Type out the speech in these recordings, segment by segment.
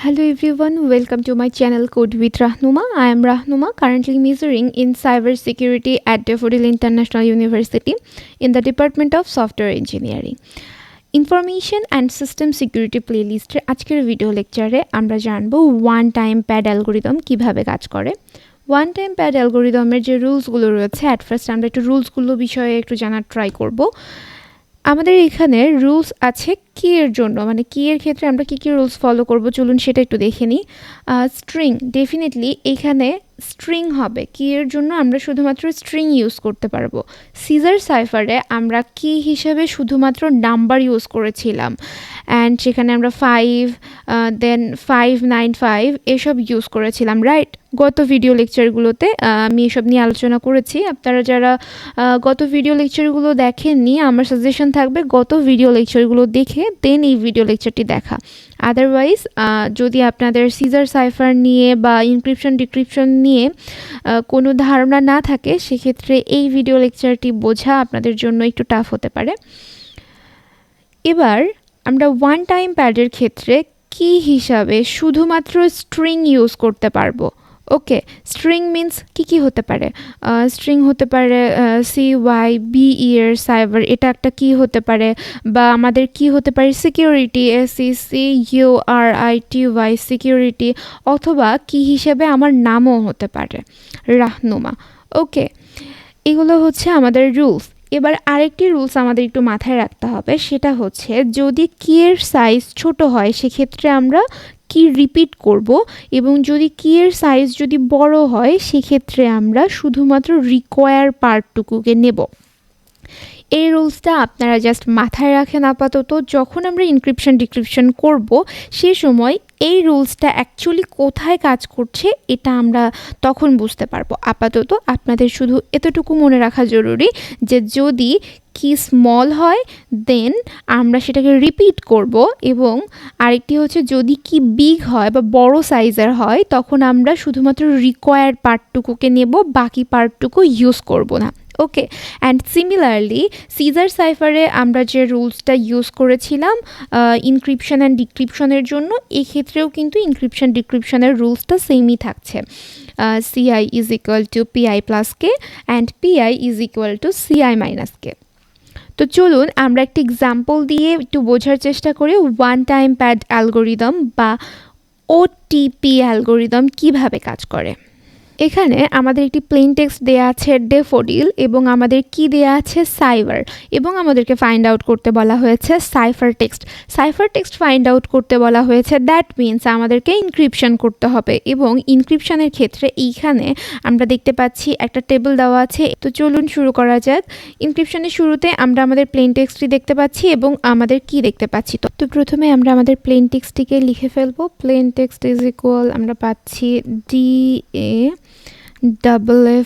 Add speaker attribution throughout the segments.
Speaker 1: Hello everyone, welcome to my channel Code with Rahnuma. I am Rahnuma, currently majoring in cybersecurity at Daffodil International University in the Department of Software Engineering. Information and system security প্লেলিস্টের আজকের video লেকচারে আমরা জানব one time pad algorithm কিভাবে কাজ করে। One time pad অ্যালগোরিদমের যে রুলসগুলো রয়েছে, অ্যাট ফার্স্ট আমরা একটু রুলসগুলো বিষয়ে একটু জানার ট্রাই করব। আমাদের এখানে রুলস আছে কি এর জন্য, মানে কি এর ক্ষেত্রে আমরা কি কি রুলস ফলো করব, চলুন সেটা একটু দেখে নিই। স্ট্রিং, ডেফিনেটলি এখানে স্ট্রিং হবে। কি এর জন্য আমরা শুধুমাত্র স্ট্রিং ইউজ করতে পারবো। সিজার সাইফারে আমরা কি হিসেবে শুধুমাত্র নাম্বার ইউজ করেছিলাম, অ্যান্ড সেখানে আমরা 5 দেন 595 এসব ইউজ করেছিলাম, রাইট? গত ভিডিও লেকচারগুলোতে আমি এসব নিয়ে আলোচনা করেছি। আপনারা যারা গত ভিডিও লেকচারগুলো দেখেননি, আমার সাজেশন থাকবে গত ভিডিও লেকচারগুলো দেখে দেন এই ভিডিও লেকচারটি দেখা। আদারওয়াইজ যদি আপনাদের সিজার সাইফার নিয়ে বা ইনক্রিপশন ডিক্রিপশন নিয়ে কোনো ধারণা না থাকে, সেক্ষেত্রে এই ভিডিও লেকচারটি বোঝা আপনাদের জন্য একটু টাফ হতে পারে। এবার আমরা ওয়ান টাইম প্যাডের ক্ষেত্রে কি হিসাবে শুধুমাত্র স্ট্রিং ইউজ করতে পারবো। ওকে, স্ট্রিং মিন্স কি হতে পারে? স্ট্রিং হতে পারে CYBE এর সাইবার, এটা একটা কি হতে পারে, বা আমাদের কি হতে পারে সিকিউরিটি, SECURITY সিকিউরিটি, অথবা কি হিসেবে আমার নামও হতে পারে রাহনুমা। ওকে, এগুলো হচ্ছে আমাদের রুলস। এবার আরেকটি রুলস আমাদের একটু মাথায় রাখতে হবে, সেটা হচ্ছে যদি কি এর সাইজ ছোট হয় সেক্ষেত্রে আমরা কি রিপিট করব, এবং যদি কি এর সাইজ যদি বড় হয় সেক্ষেত্রে আমরা শুধুমাত্র রিকোয়ার পার্টটুকুকে নেব। এই রুলসটা আপনারা জাস্ট মাথায় রাখেন আপাতত। যখন আমরা ইনক্রিপশন ডিক্রিপশন করব সে সময় এই রুলসটা অ্যাকচুয়ালি কোথায় কাজ করছে এটা আমরা তখন বুঝতে পারবো। আপাতত আপনাদের শুধু এতটুকু মনে রাখা জরুরি যে যদি কি স্মল হয় দেন আমরা সেটাকে রিপিট করব, এবং আরেকটি হচ্ছে যদি কি বিগ হয় বা বড় সাইজের হয় তখন আমরা শুধুমাত্র রিকোয়ার্ড পার্টটুকুকে নেব, বাকি পার্টটুকু ইউজ করব না। ওকে, অ্যান্ড সিমিলারলি সিজার সাইফারে আমরা যে রুলসটা ইউজ করেছিলাম ইনক্রিপশন অ্যান্ড ডিক্রিপশনের জন্য, এক্ষেত্রেও কিন্তু ইনক্রিপশন ডিক্রিপশনের রুলসটা সেমই থাকছে। CI is equal to PI plus K and PI is equal to CI minus K. তো চলুন আমরা একটি এক্সাম্পল দিয়ে একটু বোঝার চেষ্টা করি ওয়ান টাইম প্যাড অ্যালগোরিদম বা OTP অ্যালগোরিদম কিভাবে কাজ করে। এখানে আমাদের একটি প্লেন টেক্সট দেয়া আছে ডেফোডিল, এবং আমাদের কি দেয়া আছে সাইবার, এবং আমাদেরকে ফাইন্ড আউট করতে বলা হয়েছে cipher text. Cipher text find out করতে বলা হয়েছে, দ্যাট মিনস আমাদেরকে ইনক্রিপশন করতে হবে, এবং ইনক্রিপশনের ক্ষেত্রে এইখানে আমরা দেখতে পাচ্ছি একটা টেবিল দেওয়া আছে। তো চলুন শুরু করা যাক। ইনক্রিপশনের শুরুতে আমরা আমাদের প্লেন টেক্সটটি দেখতে পাচ্ছি এবং আমাদের কি দেখতে পাচ্ছি। তো প্রথমে আমরা আমাদের প্লেন টেক্সটটিকে লিখে ফেলবো। প্লেন টেক্সট ইজ ইকুয়াল, আমরা পাচ্ছি DAFFODIL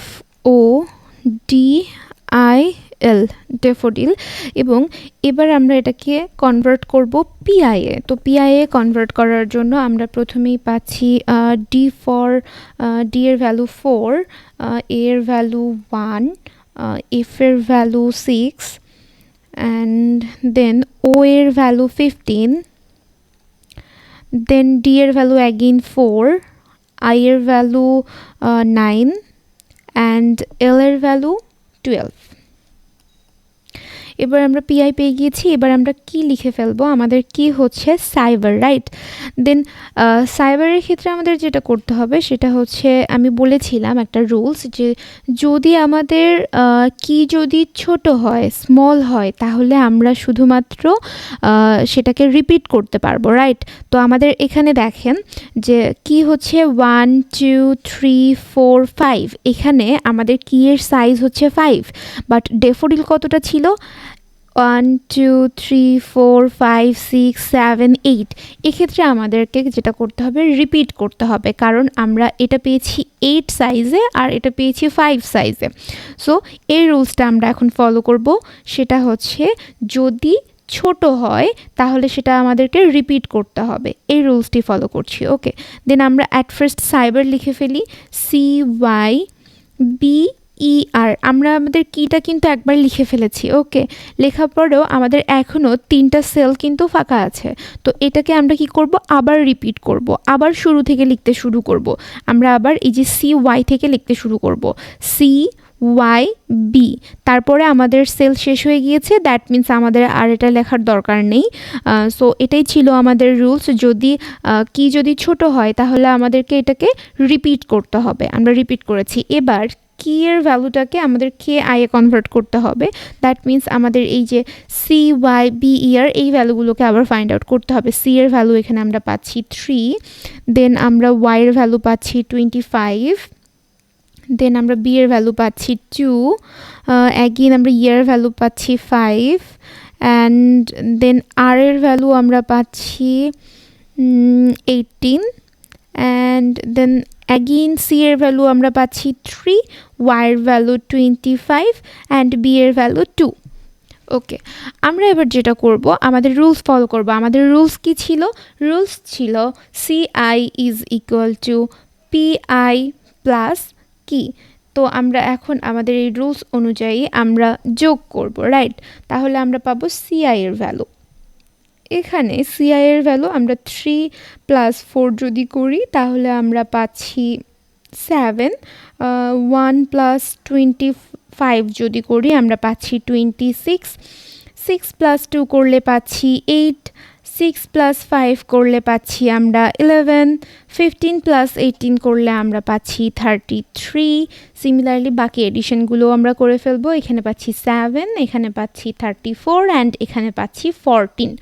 Speaker 1: ডেফোডিল, এবং এবার আমরা এটাকে কনভার্ট করব PI এ। তো PI এ কনভার্ট করার জন্য আমরা প্রথমেই পাচ্ছি D এর ভ্যালু 4, A এর ভ্যালু 1, F এর ভ্যালু 6, অ্যান্ড দেন O এর ভ্যালু 15, দেন D এর ভ্যালু অ্যাগেইন 4, I এর ভ্যালু 9, অ্যান্ড L এর ভ্যালু 12। এবার আমরা PI পেয়ে গিয়েছি। এবার আমরা কি লিখে ফেলবো, আমাদের কি হচ্ছে সাইবার, রাইট? দেন সাইবারের ক্ষেত্রে আমাদের যেটা করতে হবে সেটা হচ্ছে, আমি বলেছিলাম একটা রুলস, যে যদি আমাদের কি যদি ছোট হয়, স্মল হয়, তাহলে আমরা শুধুমাত্র সেটাকে রিপিট করতে পারবো, রাইট? তো আমাদের এখানে দেখেন যে কি হচ্ছে 1 2 3 4 5, এখানে আমাদের কি এর সাইজ হচ্ছে 5, বাট ডেফোডিল কতটা ছিল? 1 2 3 4 5 6 7 8। এক্ষেত্রে আমাদেরকে যেটা করতে হবে, রিপিট করতে হবে, কারণ আমরা এটা পেয়েছি 8 সাইজে আর এটা পেয়েছি 5 সাইজে। সো এই রুলসটা আমরা এখন ফলো করব, সেটা হচ্ছে যদি ছোট হয় তাহলে সেটা আমাদেরকে রিপিট করতে হবে। এই রুলসটি ফলো করছি। ওকে, দেন আমরা অ্যাট ফার্স্ট সাইবার লিখে ফেলি, CYBER ER আমরা আমাদের কিটা কিন্তু একবার লিখে ফেলেছি। ওকে, লেখার পরেও আমাদের এখনও 3টা সেল কিন্তু ফাঁকা আছে। তো এটাকে আমরা কি করব, আবার রিপিট করব, আবার শুরু থেকে লিখতে শুরু করব। আমরা আবার এই যে CY থেকে লিখতে শুরু করব, CYB। তারপরে আমাদের সেল শেষ হয়ে গিয়েছে, দ্যাট মিন্স আমাদের আর এটা লেখার দরকার নেই। সো এটাই ছিল আমাদের রুলস। যদি কি যদি ছোট হয় তাহলে আমাদেরকে এটাকে রিপিট করতে হবে। আমরা রিপিট করেছি। এবার কি এর ভ্যালুটাকে আমাদের KI এ কনভার্ট করতে হবে। দ্যাট মিন্স আমাদের এই যে CYBER এই ভ্যালুগুলোকে আবার ফাইন্ড আউট করতে হবে। C এর ভ্যালু এখানে আমরা পাচ্ছি 3, দেন আমরা Y এর ভ্যালু পাচ্ছি 25, দেন আমরা B এর ভ্যালু পাচ্ছি 2, অ্যাগেন আমরা E এর ভ্যালু পাচ্ছি 5, অ্যান্ড দেন R এর ভ্যালু আমরা পাচ্ছি 18, অ্যান্ড দেন অ্যাগেন C এর ভ্যালু আমরা পাচ্ছি 3, Y এর ভ্যালু 25, অ্যান্ড B এর ভ্যালু 2। ওকে, আমরা এবার যেটা করব, আমাদের রুলস ফলো করব। আমাদের রুলস কি ছিল? রুলস ছিল CI is equal to PI plus কি। তো আমরা এখন আমাদের এই রুলস অনুযায়ী আমরা যোগ করব, রাইট? তাহলে আমরা পাবো CI এর ভ্যালু। এখানে CI এর ভ্যালু আমরা 3 + 4 যদি করি তাহলে আমরা পাচ্ছি 7, 1 + 25 যদি করি আমরা পাচ্ছি 26, 6 + 2 করলে পাচ্ছি 8, 6 + 5 করলে পাচ্ছি আমরা 11, 15 + 18 করলে আমরা পাচ্ছি 33। সিমিলারলি বাকি এডিশনগুলো আমরা করে ফেলবো। এখানে পাচ্ছি 7, এখানে পাচ্ছি 34, অ্যান্ড এখানে পাচ্ছি 14।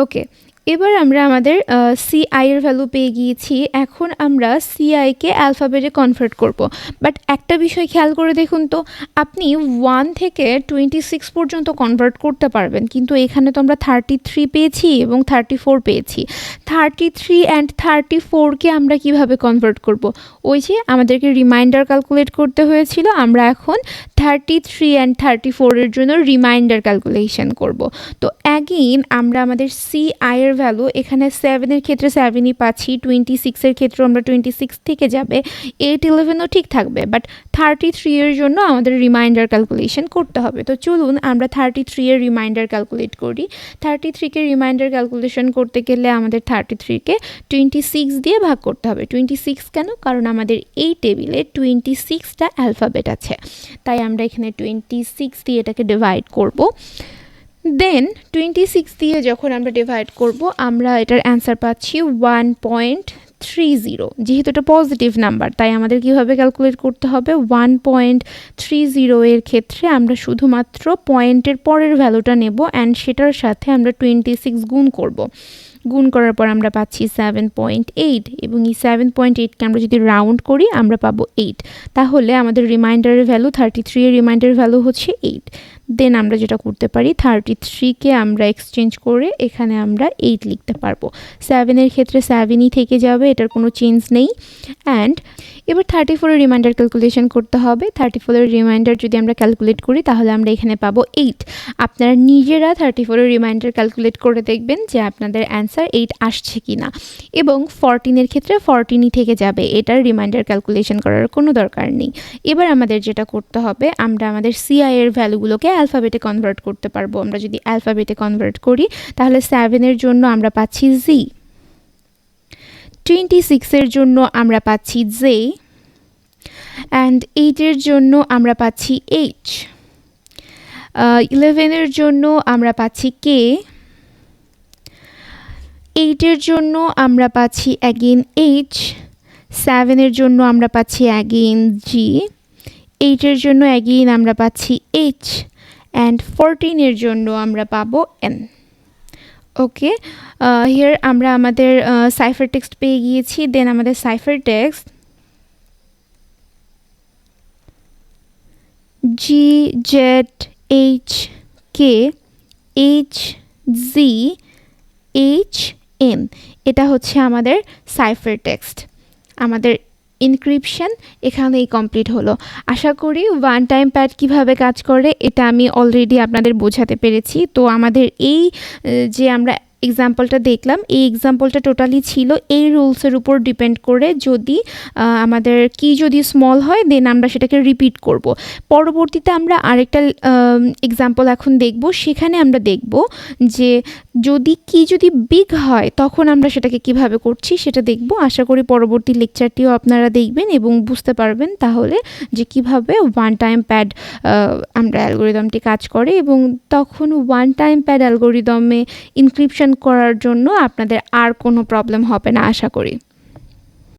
Speaker 1: ওকে, এবার আমরা আমাদের CI এর ভ্যালু পেয়ে গিয়েছি। এখন আমরা CI কে অ্যালফাবেটে কনভার্ট করব। বাট একটা বিষয় খেয়াল করে দেখুন তো, আপনি 1 থেকে 26 পর্যন্ত কনভার্ট করতে পারবেন, কিন্তু এখানে তো আমরা 33 পেয়েছি এবং 34 পেয়েছি। 33 অ্যান্ড 34কে আমরা কিভাবে কনভার্ট করব? ওই যে আমাদেরকে রিমাইন্ডার ক্যালকুলেট করতে হয়েছিল, আমরা এখন 33 অ্যান্ড 34 এর জন্য রিমাইন্ডার ক্যালকুলেশন করব। তো অ্যাগেইন আমরা আমাদের CI এর ভ্যালু এখানে 7 এর ক্ষেত্রে 7ই পাচ্ছি, 26 এর ক্ষেত্রে আমরা 26 থেকে যাবে, 8, 11ও ঠিক থাকবে, বাট 33 এর জন্য আমাদের রিমাইন্ডার ক্যালকুলেশন করতে হবে। তো চলুন আমরা 33 এর রিমাইন্ডার ক্যালকুলেট করি। 33কে রিমাইন্ডার ক্যালকুলেশন করতে গেলে আমাদের 33কে 26 দিয়ে ভাগ করতে হবে। 26 কেন? কারণ আমাদের এই টেবিলে 26টা অ্যালফাবেট আছে, তাই আমরা এখানে 26 দিয়ে এটাকে ডিভাইড করব। দেন 26 দিয়ে যখন আমরা ডিভাইড করব আমরা এটার অ্যান্সার পাচ্ছি 1.30। যেহেতু এটা পজিটিভ নাম্বার তাই আমাদের কীভাবে ক্যালকুলেট করতে হবে, 1.30 এর ক্ষেত্রে আমরা শুধুমাত্র পয়েন্টের পরের ভ্যালুটা নেব অ্যান্ড সেটার সাথে আমরা 26 গুণ করব। গুণ করার পর আমরা পাচ্ছি 7.8, এবং এই 7.8কে আমরা যদি রাউন্ড করি আমরা পাবো 8। তাহলে আমাদের রিমাইন্ডারের ভ্যালু 33 এর রিমাইন্ডার ভ্যালু হচ্ছে 8। দেন আমরা যেটা করতে পারি, 33কে আমরা এক্সচেঞ্জ করে এখানে আমরা 8 লিখতে পারবো। 7 এর ক্ষেত্রে 7ই থেকে যাবে, এটার কোনো চেঞ্জ নেই। অ্যান্ড এবার 34 এর রিমাইন্ডার ক্যালকুলেশন করতে হবে। 34 এর রিমাইন্ডার যদি আমরা ক্যালকুলেট করি তাহলে আমরা এখানে পাবো 8। আপনারা নিজেরা 34 এর রিমাইন্ডার ক্যালকুলেট করে দেখবেন যে আপনাদের অ্যান্সার 8 আসছে কি না, এবং 14 এর ক্ষেত্রে 14ই থেকে যাবে, এটার রিমাইন্ডার ক্যালকুলেশন করার কোনো দরকার নেই। এবার আমাদের যেটা করতে হবে, আমরা আমাদের CI এর ভ্যালুগুলোকে অ্যালফাবেটে কনভার্ট করতে পারবো। আমরা যদি অ্যালফাবেটে কনভার্ট করি তাহলে 7 এর জন্য আমরা পাচ্ছি Z, 26 এর জন্য আমরা পাচ্ছি J, অ্যান্ড 8 এর জন্য আমরা পাচ্ছি H, 11 এর জন্য আমরা পাচ্ছি K, 8 এর জন্য আমরা পাচ্ছি অ্যাগেন H, 7 এর জন্য আমরা পাচ্ছি অ্যাগেন G, 8 এর জন্য অ্যাগেন আমরা পাচ্ছি H, অ্যান্ড 14 এর জন্য আমরা পাবো N। ওকে, হিয়ার আমরা আমাদের সাইফার টেক্সট পেয়ে গিয়েছি। দেন আমাদের cipher text G, Z, H, K, H, Z, H, M, এটা হচ্ছে আমাদের সাইফার টেক্সট। আমাদের ইনক্রিপশন এখানেই কমপ্লিট হলো। আশা করি ওয়ান টাইম প্যাড কিভাবে কাজ করে এটা আমি অলরেডি আপনাদের বোঝাতে পেরেছি। তো আমাদের এই যে আমরা এক্সাম্পলটা দেখলাম, এই এক্সাম্পলটা টোটালি ছিল এই রুলসের উপর ডিপেন্ড করে। যদি আমাদের কি যদি স্মল হয় দেন আমরা সেটাকে রিপিট করব। পরবর্তীতে আমরা আরেকটা এক্সাম্পল এখন দেখব, সেখানে আমরা দেখব যে যদি বিগ হয় তখন আমরা সেটাকে কিভাবে করছি সেটা দেখব। আশা করি পরবর্তী লেকচারটিও আপনারা দেখবেন এবং বুঝতে পারবেন তাহলে যে কিভাবে ওয়ান টাইম প্যাড আমরা অ্যালগোরিদমটি কাজ করে, এবং তখন ওয়ান টাইম প্যাড অ্যালগোরিদমে ইনক্রিপশন করার জন্য আপনাদের আর কোনো প্রবলেম হবে না আশা করি।